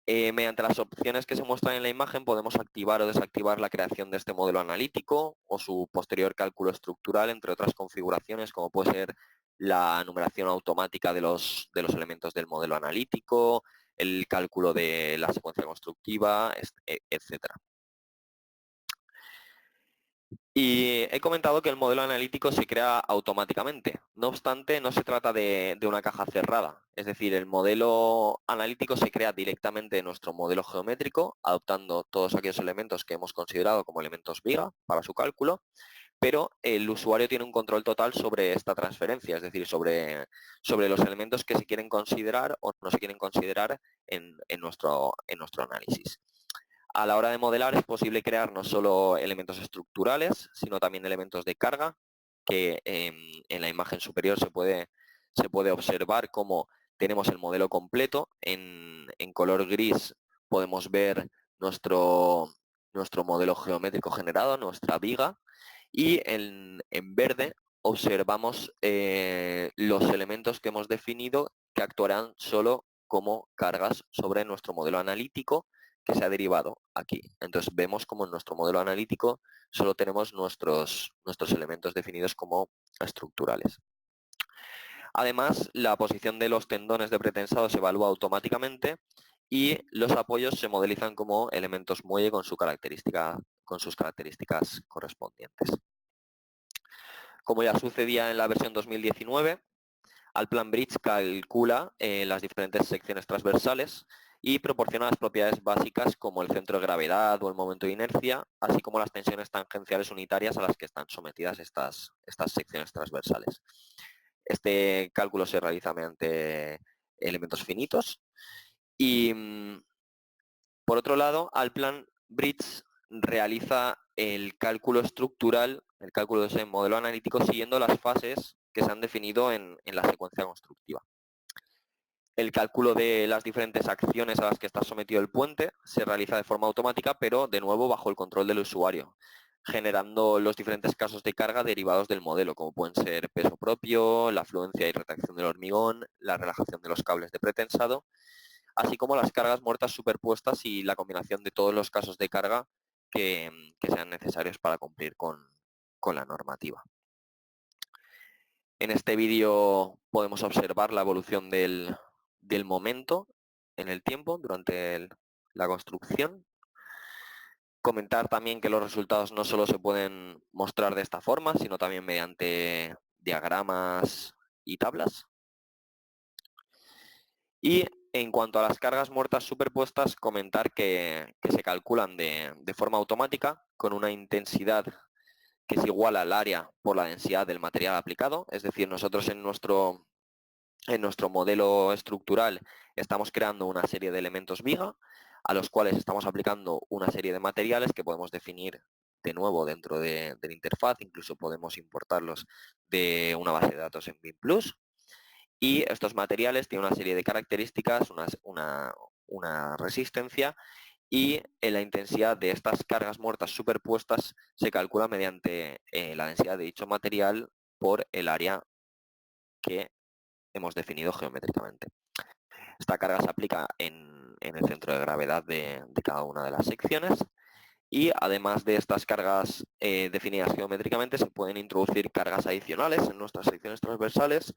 Mediante las opciones que se muestran en la imagen podemos activar o desactivar la creación de este modelo analítico o su posterior cálculo estructural, entre otras configuraciones como puede ser la numeración automática de los elementos del modelo analítico, el cálculo de la secuencia constructiva, etcétera. Y he comentado que el modelo analítico se crea automáticamente. No obstante, no se trata de una caja cerrada. Es decir, el modelo analítico se crea directamente en nuestro modelo geométrico, adoptando todos aquellos elementos que hemos considerado como elementos viga para su cálculo, pero el usuario tiene un control total sobre esta transferencia, es decir, sobre los elementos que se quieren considerar o no se quieren considerar en nuestro análisis. A la hora de modelar es posible crear no solo elementos estructurales, sino también elementos de carga, que en la imagen superior se puede observar cómo tenemos el modelo completo. En color gris podemos ver nuestro modelo geométrico generado, nuestra viga, y en verde observamos los elementos que hemos definido que actuarán solo como cargas sobre nuestro modelo analítico que se ha derivado aquí. Entonces vemos como en nuestro modelo analítico solo tenemos nuestros elementos definidos como estructurales. Además, la posición de los tendones de pretensado se evalúa automáticamente y los apoyos se modelizan como elementos muelle con sus características correspondientes. Como ya sucedía en la versión 2019, Allplan Bridge calcula las diferentes secciones transversales y proporciona las propiedades básicas como el centro de gravedad o el momento de inercia, así como las tensiones tangenciales unitarias a las que están sometidas estas secciones transversales. Este cálculo se realiza mediante elementos finitos y, por otro lado, Allplan Bridge realiza el cálculo estructural, el cálculo de ese modelo analítico siguiendo las fases que se han definido en la secuencia constructiva. El cálculo de las diferentes acciones a las que está sometido el puente se realiza de forma automática, pero de nuevo bajo el control del usuario, generando los diferentes casos de carga derivados del modelo, como pueden ser peso propio, la afluencia y retracción del hormigón, la relajación de los cables de pretensado, así como las cargas muertas superpuestas y la combinación de todos los casos de carga que sean necesarios para cumplir con la normativa. En este vídeo podemos observar la evolución del momento en el tiempo durante la construcción. Comentar también que los resultados no solo se pueden mostrar de esta forma, sino también mediante diagramas y tablas. Y en cuanto a las cargas muertas superpuestas, comentar que se calculan de forma automática con una intensidad que es igual al área por la densidad del material aplicado. Es decir, nosotros en nuestro modelo estructural estamos creando una serie de elementos viga a los cuales estamos aplicando una serie de materiales que podemos definir de nuevo dentro de la interfaz, incluso podemos importarlos de una base de datos en BIM Plus. Y estos materiales tienen una serie de características, una resistencia, y la intensidad de estas cargas muertas superpuestas se calcula mediante la densidad de dicho material por el área que hemos definido geométricamente. Esta carga se aplica en el centro de gravedad de cada una de las secciones y además de estas cargas definidas geométricamente se pueden introducir cargas adicionales en nuestras secciones transversales,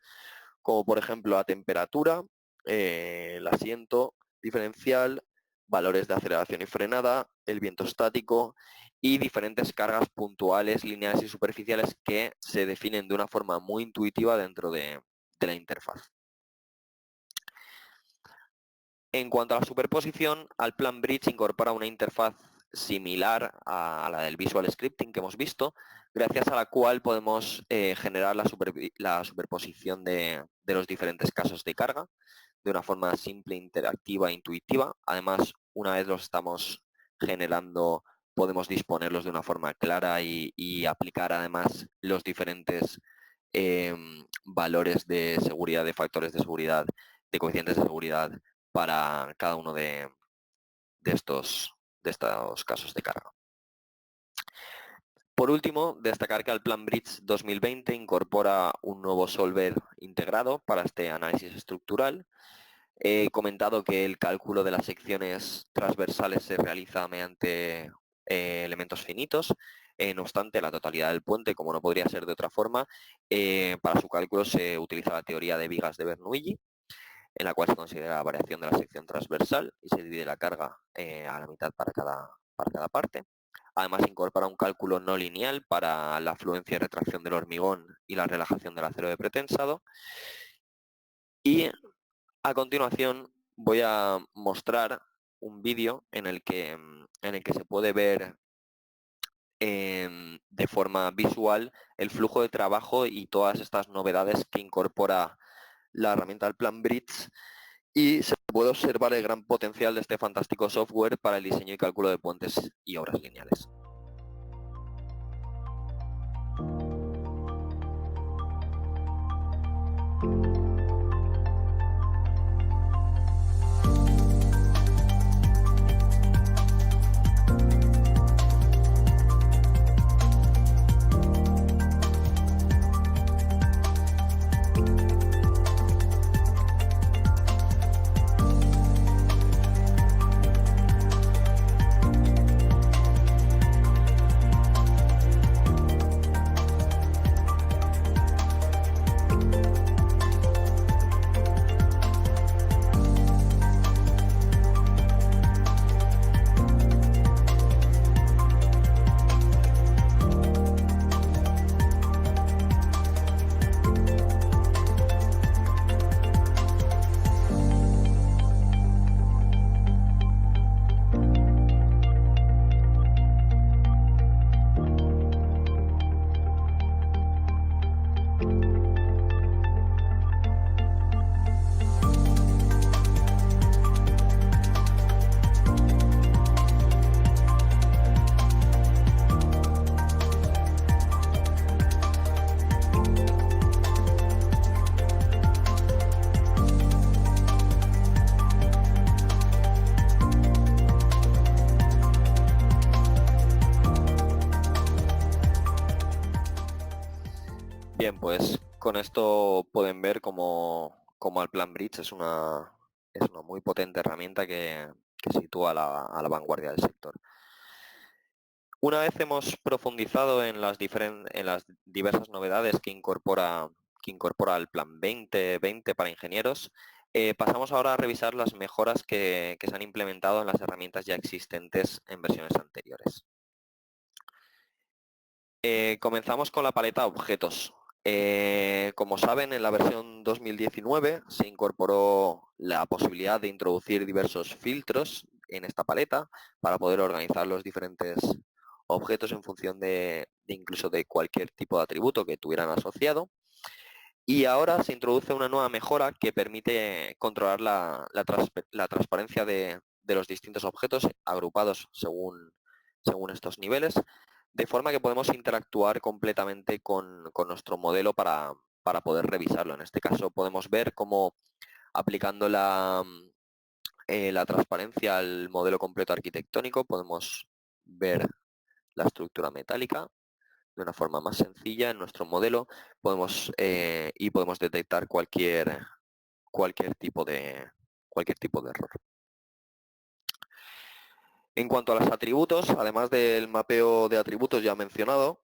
como por ejemplo la temperatura, el asiento diferencial, valores de aceleración y frenada, el viento estático y diferentes cargas puntuales, lineales y superficiales que se definen de una forma muy intuitiva dentro de la interfaz. En cuanto a la superposición, Allplan Bridge incorpora una interfaz similar a la del Visual Scripting que hemos visto, gracias a la cual podemos generar la superposición de los diferentes casos de carga de una forma simple, interactiva e intuitiva. Además, una vez los estamos generando, podemos disponerlos de una forma clara y aplicar además los diferentes valores de seguridad, de factores de seguridad, de coeficientes de seguridad para cada uno de estos casos de carga. Por último, destacar que el Plan Bridge 2020 incorpora un nuevo solver integrado para este análisis estructural. He comentado que el cálculo de las secciones transversales se realiza mediante elementos finitos. No obstante, la totalidad del puente, como no podría ser de otra forma, para su cálculo se utiliza la teoría de vigas de Bernoulli, en la cual se considera la variación de la sección transversal y se divide la carga a la mitad para cada parte. Además, incorpora un cálculo no lineal para la fluencia y retracción del hormigón y la relajación del acero de pretensado. Y a continuación voy a mostrar un vídeo en el que se puede ver de forma visual el flujo de trabajo y todas estas novedades que incorpora la herramienta del Plan Bridge, y se puede observar el gran potencial de este fantástico software para el diseño y cálculo de puentes y obras lineales. Bien, pues con esto pueden ver cómo el Plan Bridge es una muy potente herramienta que sitúa a la vanguardia del sector. Una vez hemos profundizado en las diversas novedades que incorpora el Plan 2020 para ingenieros, pasamos ahora a revisar las mejoras que se han implementado en las herramientas ya existentes en versiones anteriores. Comenzamos con la paleta objetos. Como saben, en la versión 2019 se incorporó la posibilidad de introducir diversos filtros en esta paleta para poder organizar los diferentes objetos en función de incluso de cualquier tipo de atributo que tuvieran asociado. Y ahora se introduce una nueva mejora que permite controlar la transparencia de los distintos objetos agrupados según estos niveles, de forma que podemos interactuar completamente con nuestro modelo para poder revisarlo. En este caso podemos ver cómo aplicando la transparencia al modelo completo arquitectónico podemos ver la estructura metálica de una forma más sencilla en nuestro modelo. Podemos detectar cualquier tipo de error. En cuanto a los atributos, además del mapeo de atributos ya mencionado,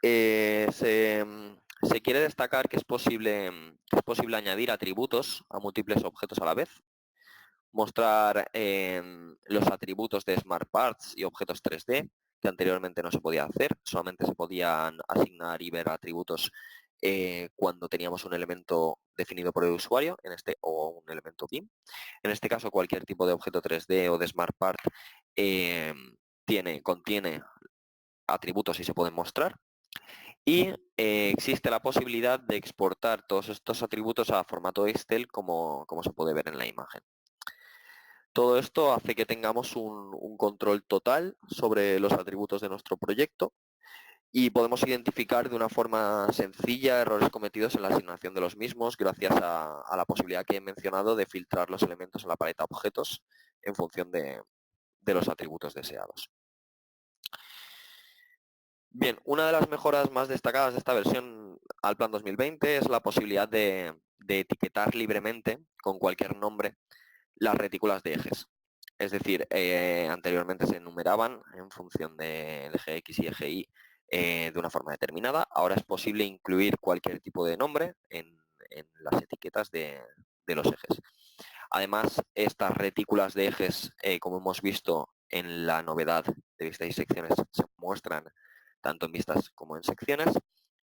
se quiere destacar que es posible añadir atributos a múltiples objetos a la vez, mostrar los atributos de Smart Parts y objetos 3D, que anteriormente no se podía hacer, solamente se podían asignar y ver atributos cuando teníamos un elemento definido por el usuario, o un elemento BIM. En este caso, cualquier tipo de objeto 3D o de Smart Part contiene atributos y se pueden mostrar. Y existe la posibilidad de exportar todos estos atributos a formato Excel como se puede ver en la imagen. Todo esto hace que tengamos un control total sobre los atributos de nuestro proyecto y podemos identificar de una forma sencilla errores cometidos en la asignación de los mismos gracias a la posibilidad que he mencionado de filtrar los elementos en la paleta objetos en función de los atributos deseados. Bien, una de las mejoras más destacadas de esta versión Allplan 2020 es la posibilidad de etiquetar libremente con cualquier nombre las retículas de ejes. Es decir, anteriormente se enumeraban en función del eje X y eje Y de una forma determinada. Ahora es posible incluir cualquier tipo de nombre en las etiquetas de los ejes. Además, estas retículas de ejes, como hemos visto en la novedad de vistas y secciones, se muestran tanto en vistas como en secciones,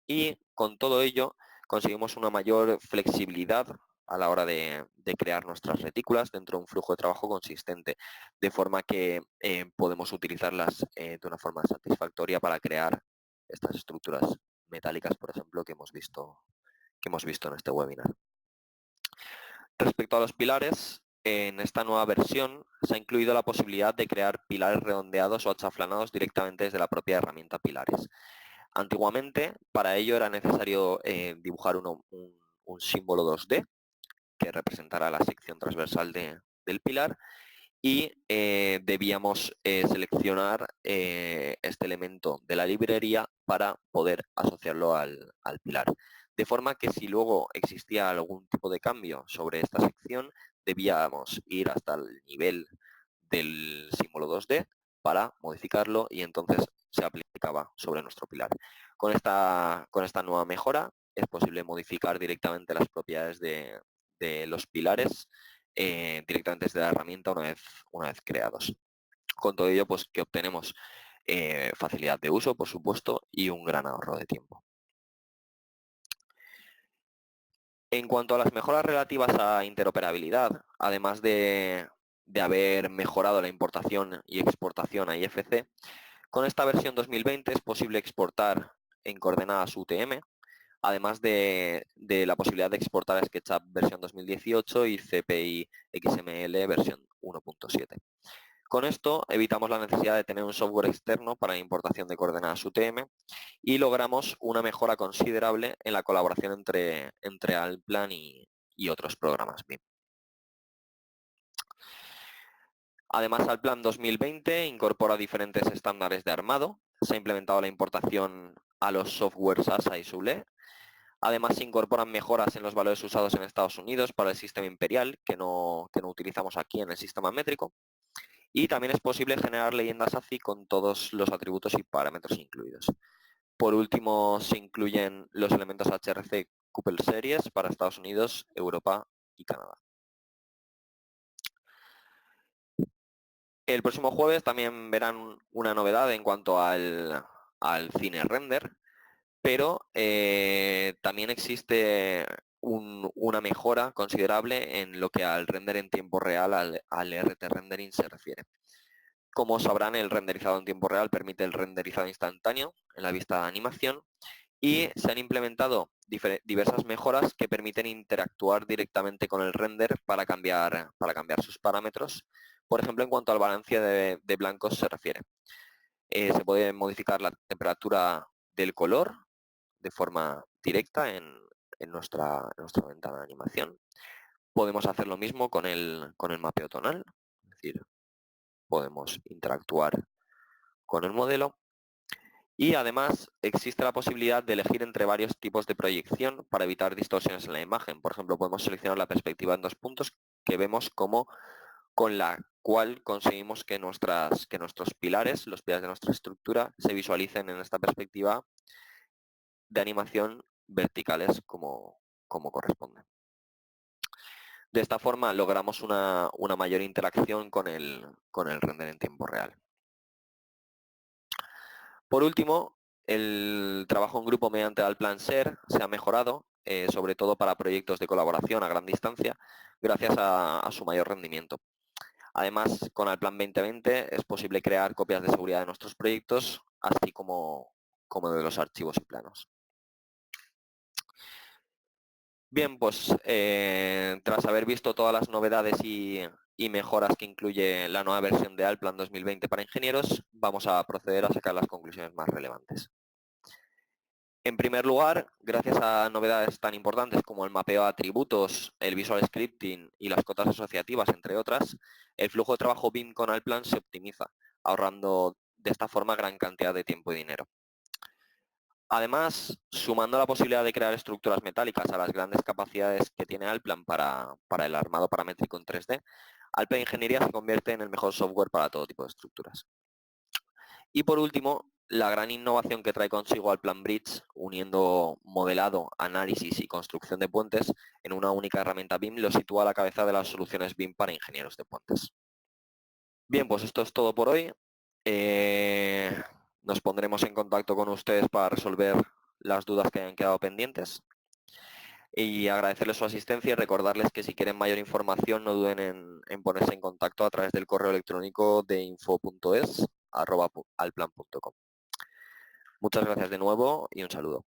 y con todo ello conseguimos una mayor flexibilidad a la hora de crear nuestras retículas dentro de un flujo de trabajo consistente, de forma que podemos utilizarlas de una forma satisfactoria para crear estas estructuras metálicas, por ejemplo, que hemos visto en este webinar. Respecto a los pilares, en esta nueva versión se ha incluido la posibilidad de crear pilares redondeados o achaflanados directamente desde la propia herramienta Pilares. Antiguamente, para ello era necesario dibujar un símbolo 2D que representara la sección transversal del pilar y debíamos seleccionar este elemento de la librería para poder asociarlo al pilar. De forma que si luego existía algún tipo de cambio sobre esta sección, debíamos ir hasta el nivel del símbolo 2D para modificarlo y entonces se aplicaba sobre nuestro pilar. Con esta nueva mejora es posible modificar directamente las propiedades de los pilares directamente desde la herramienta una vez creados. Con todo ello, pues que obtenemos facilidad de uso, por supuesto, y un gran ahorro de tiempo. En cuanto a las mejoras relativas a interoperabilidad, además de haber mejorado la importación y exportación a IFC, con esta versión 2020 es posible exportar en coordenadas UTM, además de la posibilidad de exportar a SketchUp versión 2018 y CPI XML versión 1.7. Con esto evitamos la necesidad de tener un software externo para la importación de coordenadas UTM y logramos una mejora considerable en la colaboración entre Allplan y otros programas BIM. Además, Allplan 2020 incorpora diferentes estándares de armado. Se ha implementado la importación a los softwares ASA y SULE. Además, se incorporan mejoras en los valores usados en Estados Unidos para el sistema imperial, que no utilizamos aquí en el sistema métrico. Y también es posible generar leyendas ACI con todos los atributos y parámetros incluidos. Por último, se incluyen los elementos HRC Couple Series para Estados Unidos, Europa y Canadá. El próximo jueves también verán una novedad en cuanto al cine render, pero también existe una mejora considerable en lo que al render en tiempo real, al RT rendering se refiere. Como sabrán, el renderizado en tiempo real permite el renderizado instantáneo en la vista de animación y se han implementado diversas mejoras que permiten interactuar directamente con el render para cambiar sus parámetros. Por ejemplo, en cuanto al balance de blancos se refiere. Se puede modificar la temperatura del color de forma directa en nuestra ventana de animación. Podemos hacer lo mismo con el mapeo tonal, es decir, podemos interactuar con el modelo. Y además existe la posibilidad de elegir entre varios tipos de proyección para evitar distorsiones en la imagen. Por ejemplo, podemos seleccionar la perspectiva en 2 puntos que vemos como con la cual conseguimos que nuestros pilares, los pilares de nuestra estructura, se visualicen en esta perspectiva de animación verticales como corresponde. De esta forma logramos una mayor interacción con el render en tiempo real. Por último, el trabajo en grupo mediante Allplan Share se ha mejorado, sobre todo para proyectos de colaboración a gran distancia, gracias a su mayor rendimiento. Además, con Alplan 2020 es posible crear copias de seguridad de nuestros proyectos, así como de los archivos y planos. Bien, pues tras haber visto todas las novedades y mejoras que incluye la nueva versión de Alplan 2020 para ingenieros, vamos a proceder a sacar las conclusiones más relevantes. En primer lugar, gracias a novedades tan importantes como el mapeo de atributos, el visual scripting y las cotas asociativas, entre otras, el flujo de trabajo BIM con Alplan se optimiza, ahorrando de esta forma gran cantidad de tiempo y dinero. Además, sumando la posibilidad de crear estructuras metálicas a las grandes capacidades que tiene Alplan para el armado paramétrico en 3D, Alplan Ingeniería se convierte en el mejor software para todo tipo de estructuras. Y por último, la gran innovación que trae consigo Alplan Bridge, uniendo modelado, análisis y construcción de puentes en una única herramienta BIM, lo sitúa a la cabeza de las soluciones BIM para ingenieros de puentes. Bien, pues esto es todo por hoy. Nos pondremos en contacto con ustedes para resolver las dudas que hayan quedado pendientes y agradecerles su asistencia y recordarles que si quieren mayor información no duden en ponerse en contacto a través del correo electrónico de info.es@alplan.com. Muchas gracias de nuevo y un saludo.